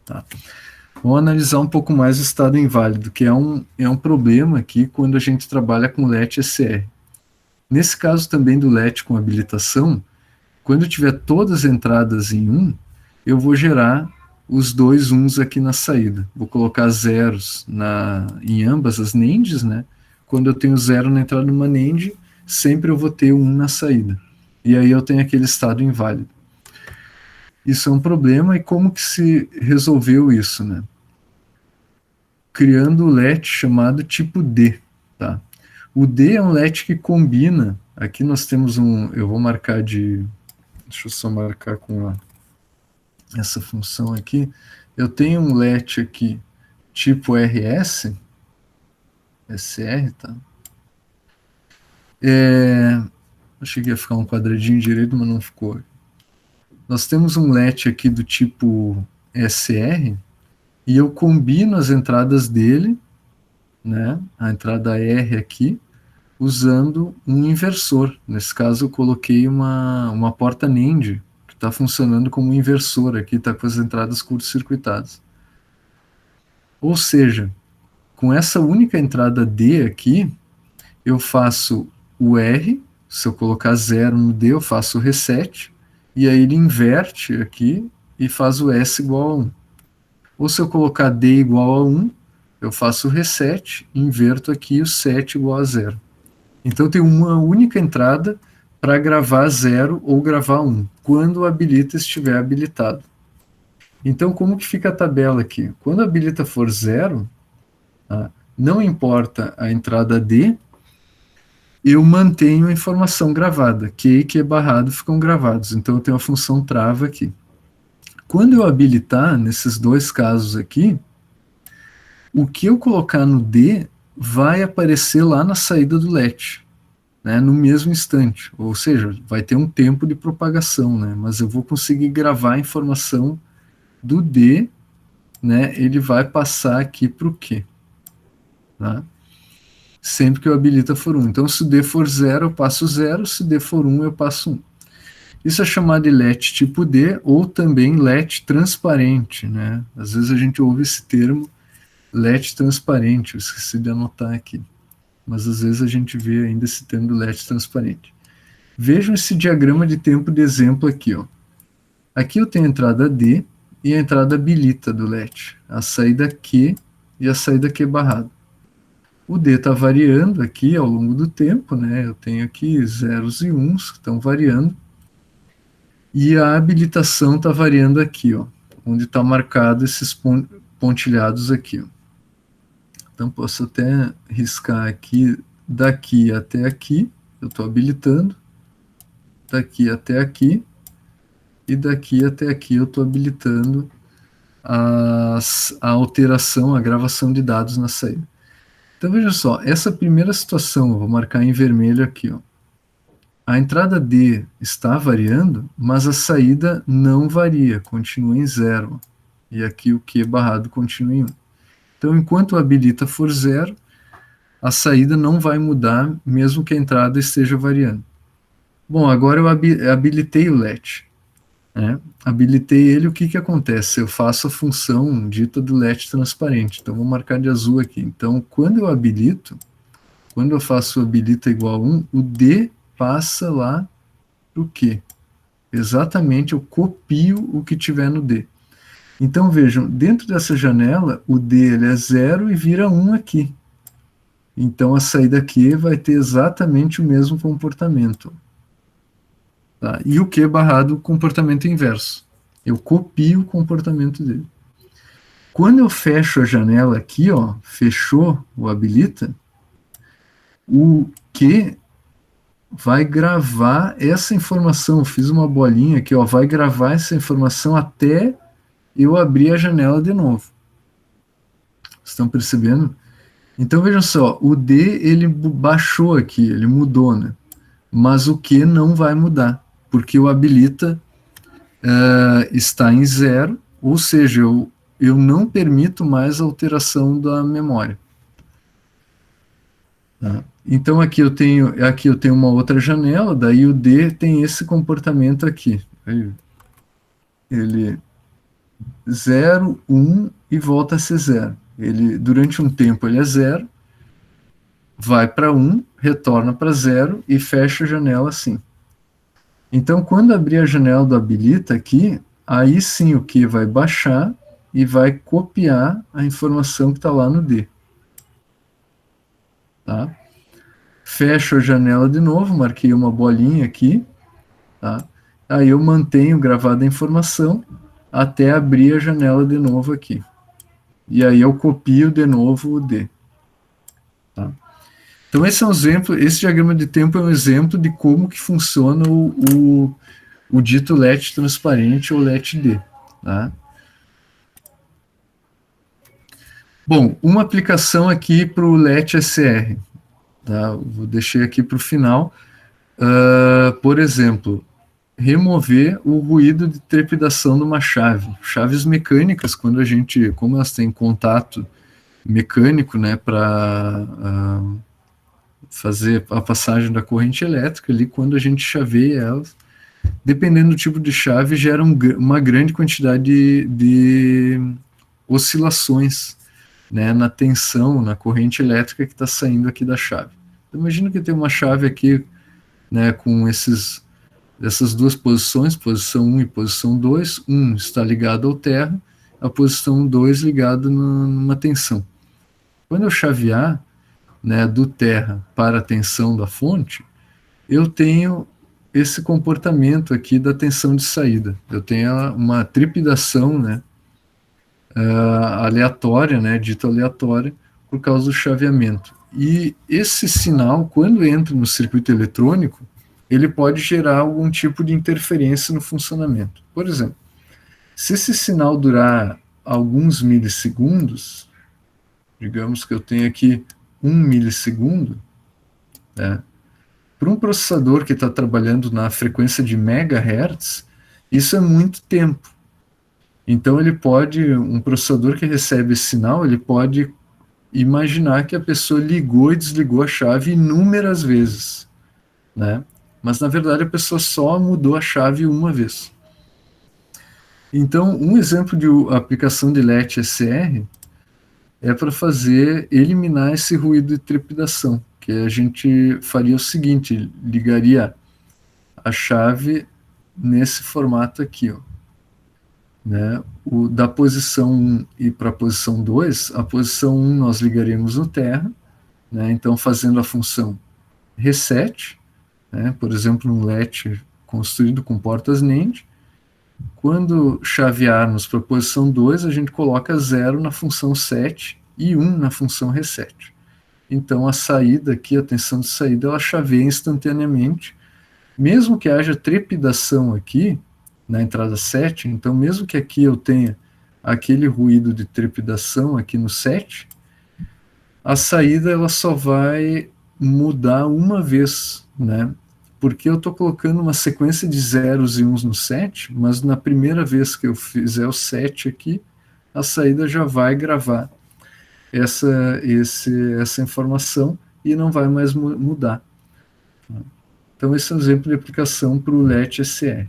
Tá? Vamos analisar um pouco mais o estado inválido, que é um problema aqui quando a gente trabalha com LET SR. Nesse caso também do LET com habilitação, quando eu tiver todas as entradas em 1, eu vou gerar os dois uns aqui na saída. Vou colocar zeros em ambas as NANDs, né? Quando eu tenho zero na entrada de uma NAND, sempre eu vou ter um na saída. E aí eu tenho aquele estado inválido. Isso é um problema, e como que se resolveu isso, né? Criando o LET chamado tipo D, tá? O D é um LET que combina, aqui nós temos eu vou marcar deixa eu só marcar com essa função aqui, eu tenho um LET aqui, tipo RS, SR, tá? Achei que ia ficar um quadradinho direito, mas não ficou. Nós temos um LET aqui do tipo SR, e eu combino as entradas dele, né, a entrada R aqui, usando um inversor. Nesse caso, eu coloquei uma porta NAND, que está funcionando como um inversor aqui, está com as entradas curto-circuitadas. Ou seja, com essa única entrada D aqui, eu faço o R, se eu colocar 0 no D, eu faço o reset, e aí ele inverte aqui e faz o S igual a 1. Ou se eu colocar D igual a 1, eu faço o reset, inverto aqui o set igual a 0. Então tem uma única entrada para gravar 0 ou gravar 1, quando o habilita estiver habilitado. Então como que fica a tabela aqui? Quando a habilita for 0, tá? Não importa a entrada D, eu mantenho a informação gravada. Q e Q barrado ficam gravados. Então eu tenho a função trava aqui. Quando eu habilitar, nesses dois casos aqui, o que eu colocar no D vai aparecer lá na saída do LET, né, no mesmo instante. Ou seja, vai ter um tempo de propagação, né, mas eu vou conseguir gravar a informação do D, né, ele vai passar aqui para o Q. Tá? Sempre que eu habilita for 1. Então, se o D for 0, eu passo 0, se o D for 1, eu passo 1. Isso é chamado de LET tipo D, ou também LET transparente, né? Às vezes a gente ouve esse termo, LET transparente, eu esqueci de anotar aqui. Mas às vezes a gente vê ainda esse termo do LET transparente. Vejam esse diagrama de tempo de exemplo aqui, ó. Aqui eu tenho a entrada D e a entrada habilita do LET, a saída Q e a saída Q barrado. O D está variando aqui ao longo do tempo, né? Eu tenho aqui zeros e uns que estão variando. E a habilitação está variando aqui, ó, onde está marcado esses pontilhados aqui. Ó. Então posso até riscar aqui, daqui até aqui, eu estou habilitando, daqui até aqui, e daqui até aqui eu estou habilitando a alteração, a gravação de dados na saída. Então veja só, essa primeira situação, eu vou marcar em vermelho aqui, ó. A entrada D está variando, mas a saída não varia, continua em 0. E aqui o Q barrado continua em 1. Então, enquanto o habilita for 0, a saída não vai mudar, mesmo que a entrada esteja variando. Bom, agora eu habilitei o LET. Né? Habilitei ele, o que, que acontece? Eu faço a função dita do LET transparente. Então, vou marcar de azul aqui. Então, quando eu habilito, quando eu faço o habilita igual a 1, o D passa lá para o Q. Exatamente, eu copio o que tiver no D. Então, vejam, dentro dessa janela, o D ele é 0 e vira 1 aqui. Então, a saída Q vai ter exatamente o mesmo comportamento. Tá? E o Q barrado, o comportamento inverso. Eu copio o comportamento dele. Quando eu fecho a janela aqui, ó, fechou o habilita, o Q vai gravar essa informação. Eu fiz uma bolinha aqui, ó, vai gravar essa informação até eu abrir a janela de novo. Estão percebendo? Então vejam só, o D ele baixou aqui, ele mudou, né? Mas o Q não vai mudar, porque o habilita está em 0, ou seja, eu não permito mais alteração da memória. Tá? Então aqui eu tenho uma outra janela, daí o D tem esse comportamento aqui. Ele 0, 1 e volta a ser 0. Ele, durante um tempo ele é 0, vai para 1, retorna para 0 e fecha a janela assim. Então, quando abrir a janela do habilita aqui, aí sim o Q vai baixar e vai copiar a informação que está lá no D. Tá? Fecho a janela de novo, marquei uma bolinha aqui. Tá? Aí eu mantenho gravada a informação até abrir a janela de novo aqui. E aí eu copio de novo o D. Tá? Então esse é um exemplo, esse diagrama de tempo é um exemplo de como que funciona o dito LET transparente ou LET-D. Tá? Bom, uma aplicação aqui para o LET-SR. Tá? Vou deixar aqui para o final. Por exemplo, remover o ruído de trepidação de uma chave. Chaves mecânicas, quando a gente, como elas têm contato mecânico, né, para fazer a passagem da corrente elétrica ali, quando a gente chaveia elas, dependendo do tipo de chave, gera uma grande quantidade de oscilações, né, na tensão, na corrente elétrica que está saindo aqui da chave. Então, imagina que tem uma chave aqui, né, com essas duas posições, posição 1 e posição 2, 1 está ligado ao terra, a posição 2 ligado numa tensão. Quando eu chavear, né, do terra para a tensão da fonte, eu tenho esse comportamento aqui da tensão de saída. Eu tenho uma trepidação, né, aleatória, né, dita aleatória, por causa do chaveamento. E esse sinal, quando entra no circuito eletrônico, ele pode gerar algum tipo de interferência no funcionamento. Por exemplo, se esse sinal durar alguns milissegundos, digamos que eu tenho aqui 1 milissegundo, né, para um processador que está trabalhando na frequência de megahertz, isso é muito tempo. Então ele pode, um processador que recebe esse sinal, ele pode imaginar que a pessoa ligou e desligou a chave inúmeras vezes, né? Mas na verdade a pessoa só mudou a chave uma vez. Então, um exemplo de aplicação de LET-SR é para eliminar esse ruído de trepidação, que a gente faria o seguinte, ligaria a chave nesse formato aqui, ó, né? Da posição 1 e para a posição 2, a posição 1 nós ligaríamos no terra, né? Então fazendo a função reset, né? Por exemplo, um LET construído com portas NAND. Quando chavearmos para a posição 2, a gente coloca 0 na função set e 1 na função reset. Então a saída aqui, a tensão de saída, ela chaveia instantaneamente, mesmo que haja trepidação aqui na entrada 7, então mesmo que aqui eu tenha aquele ruído de trepidação aqui no 7, a saída ela só vai mudar uma vez, né? Porque eu estou colocando uma sequência de zeros e uns no 7, mas na primeira vez que eu fizer o 7 aqui, a saída já vai gravar essa informação e não vai mais mudar. Então esse é um exemplo de aplicação para o LET-SR.